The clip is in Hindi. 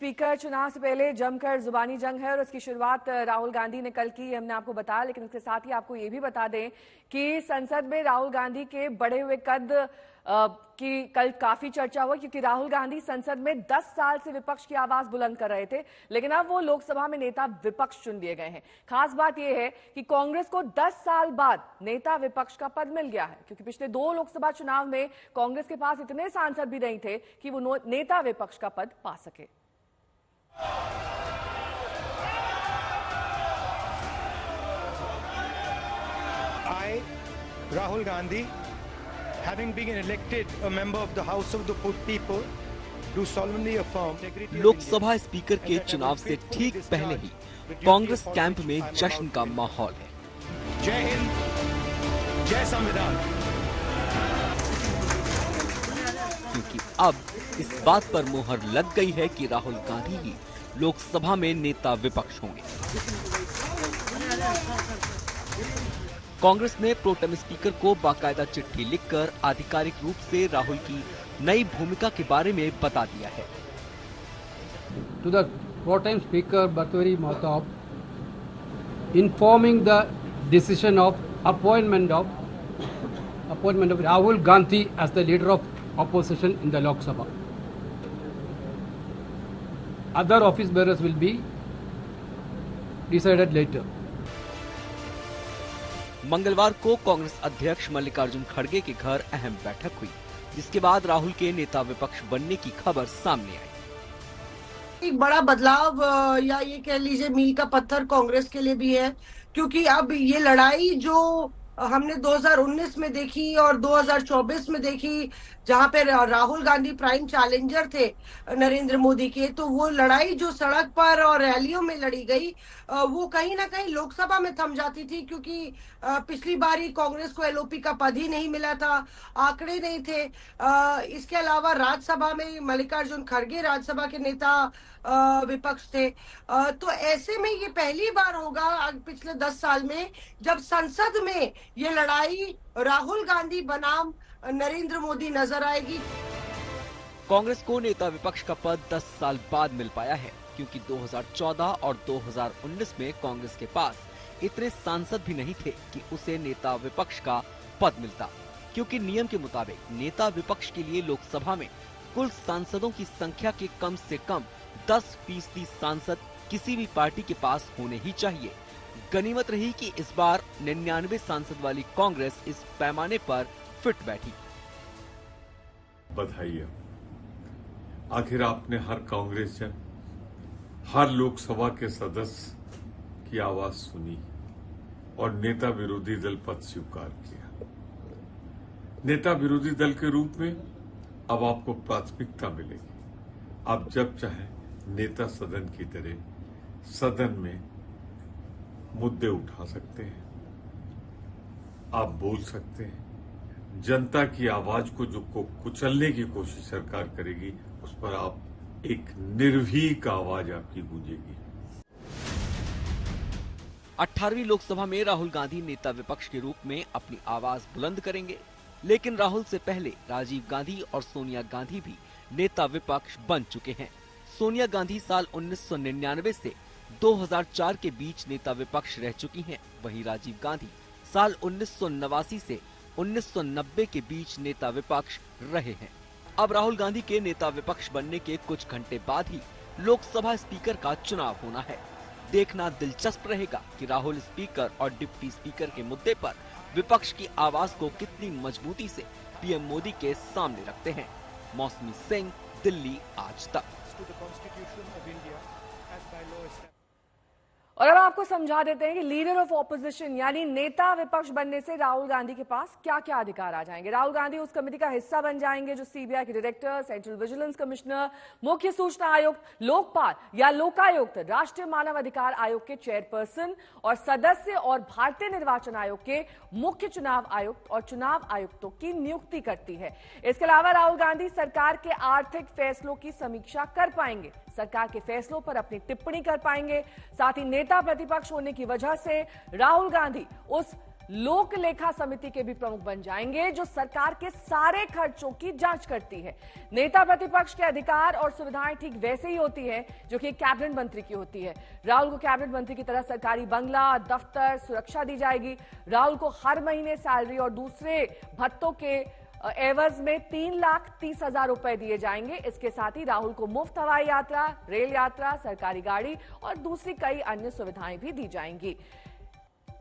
स्पीकर चुनाव से पहले जमकर जुबानी जंग है और उसकी शुरुआत राहुल गांधी ने कल की, हमने आपको बताया। लेकिन उसके साथ ही आपको ये भी बता दें कि संसद में राहुल गांधी के बढ़े हुए कद की कल काफी चर्चा हुई, क्योंकि राहुल गांधी संसद में 10 साल से विपक्ष की आवाज बुलंद कर रहे थे, लेकिन अब वो लोकसभा में नेता विपक्ष चुन लिए गए हैं। खास बात यह है कि कांग्रेस को 10 साल बाद नेता विपक्ष का पद मिल गया है, क्योंकि पिछले 2 लोकसभा चुनाव में कांग्रेस के पास इतने सांसद भी नहीं थे कि वो नेता विपक्ष का पद पा सके। I, Rahul Gandhi, having been elected a member of the House of the People, do solemnly affirm. Lok Sabha speaker के चुनाव से ठीक पहले ही कांग्रेस कैंप में जश्न का माहौल है। जय हिंद, जय संविधान। क्योंकि अब इस बात पर मोहर लग गई है कि राहुल गांधी ही लोकसभा में नेता विपक्ष होंगे। कांग्रेस ने प्रोटेम स्पीकर को बाकायदा चिट्ठी लिखकर आधिकारिक रूप से राहुल की नई भूमिका के बारे में बता दिया है। To the protem speaker Bhartahari Mahtab, informing the decision of appointment of Rahul Gandhi as the leader of opposition in the Lok Sabha. Other office bearers will be decided later. मंगलवार को कांग्रेस अध्यक्ष मल्लिकार्जुन खड़गे के घर अहम बैठक हुई, जिसके बाद राहुल के नेता विपक्ष बनने की खबर सामने आई। एक बड़ा बदलाव या ये कह लीजिए मील का पत्थर कांग्रेस के लिए भी है, क्योंकि अब ये लड़ाई जो हमने 2019 में देखी और 2024 में देखी, जहां पे राहुल गांधी प्राइम चैलेंजर थे नरेंद्र मोदी के, तो वो लड़ाई जो सड़क पर और रैलियों में लड़ी गई वो कहीं ना कहीं लोकसभा में थम जाती थी, क्योंकि पिछली बार ही कांग्रेस को एलओपी का पद ही नहीं मिला था, आंकड़े नहीं थे। इसके अलावा राज्यसभा में मल्लिकार्जुन खड़गे राज्यसभा के नेता विपक्ष थे। तो ऐसे में ये पहली बार होगा पिछले 10 साल में जब संसद में ये लड़ाई राहुल गांधी बनाम नरेंद्र मोदी नजर आएगी। कांग्रेस को नेता विपक्ष का पद 10 साल बाद मिल पाया है, क्योंकि 2014 और 2019 में कांग्रेस के पास इतने सांसद भी नहीं थे कि उसे नेता विपक्ष का पद मिलता, क्योंकि नियम के मुताबिक नेता विपक्ष के लिए लोकसभा में कुल सांसदों की संख्या के कम से कम 10% सांसद किसी भी पार्टी के पास होने ही चाहिए। गनीमत रही कि इस बार 99 सांसद वाली कांग्रेस इस पैमाने पर फिट बैठी। बधाई हो, आखिर आपने हर कांग्रेस जन, हर लोकसभा के सदस्य की आवाज सुनी और नेता विरोधी दल पद स्वीकार किया। नेता विरोधी दल के रूप में अब आपको प्राथमिकता मिलेगी। आप जब चाहे नेता सदन की तरह सदन में मुद्दे उठा सकते हैं, आप बोल सकते हैं। जनता की आवाज को जो कुचलने की कोशिश सरकार करेगी, उस पर आप एक निर्भीक आवाज आपकी गूंजेगी। 18वीं लोकसभा में राहुल गांधी नेता विपक्ष के रूप में अपनी आवाज बुलंद करेंगे, लेकिन राहुल से पहले राजीव गांधी और सोनिया गांधी भी नेता विपक्ष बन चुके हैं। सोनिया गांधी साल 1999 से 2004 के बीच नेता विपक्ष रह चुकी हैं, वहीं राजीव गांधी साल 1989 से 1990 के बीच नेता विपक्ष रहे हैं। अब राहुल गांधी के नेता विपक्ष बनने के कुछ घंटे बाद ही लोकसभा स्पीकर का चुनाव होना है। देखना दिलचस्प रहेगा कि राहुल स्पीकर और डिप्टी स्पीकर के मुद्दे पर विपक्ष की आवाज को कितनी मजबूती से पीएम मोदी के सामने रखते हैं। मौसमी सिंह, दिल्ली, आज तक। और अब आपको समझा देते हैं कि लीडर ऑफ ऑपोजिशन यानी नेता विपक्ष बनने से राहुल गांधी के पास क्या क्या अधिकार आ जाएंगे। राहुल गांधी उस कमेटी का हिस्सा बन जाएंगे जो सीबीआई के डायरेक्टर, सेंट्रल विजिलेंस कमिश्नर, मुख्य सूचना आयुक्त, लोकपाल या लोकायुक्त, राष्ट्रीय मानव अधिकार आयोग के चेयरपर्सन और सदस्य और भारतीय निर्वाचन आयोग के मुख्य चुनाव आयुक्त और चुनाव आयुक्तों की नियुक्ति करती है। इसके अलावा राहुल गांधी सरकार के आर्थिक फैसलों की समीक्षा कर पाएंगे, सरकार के फैसलों पर अपनी टिप्पणी कर पाएंगे। साथ ही नेता प्रतिपक्ष होने की वजह से राहुल गांधी उस लोक लेखा समिति के भी प्रमुख बन जाएंगे, जो सरकार के सारे खर्चों की जांच करती है। नेता प्रतिपक्ष के अधिकार और सुविधाएं ठीक वैसे ही होती है जो कि कैबिनेट मंत्री की होती है। राहुल को कैबिनेट मंत्री की तरह सरकारी बंगला, दफ्तर, सुरक्षा दी जाएगी। राहुल को हर महीने सैलरी और दूसरे भत्तों के एवज में 3,30,000 रुपए दिए जाएंगे। इसके साथ ही राहुल को मुफ्त हवाई यात्रा, रेल यात्रा, सरकारी गाड़ी और दूसरी कई अन्य सुविधाएं भी दी जाएंगी।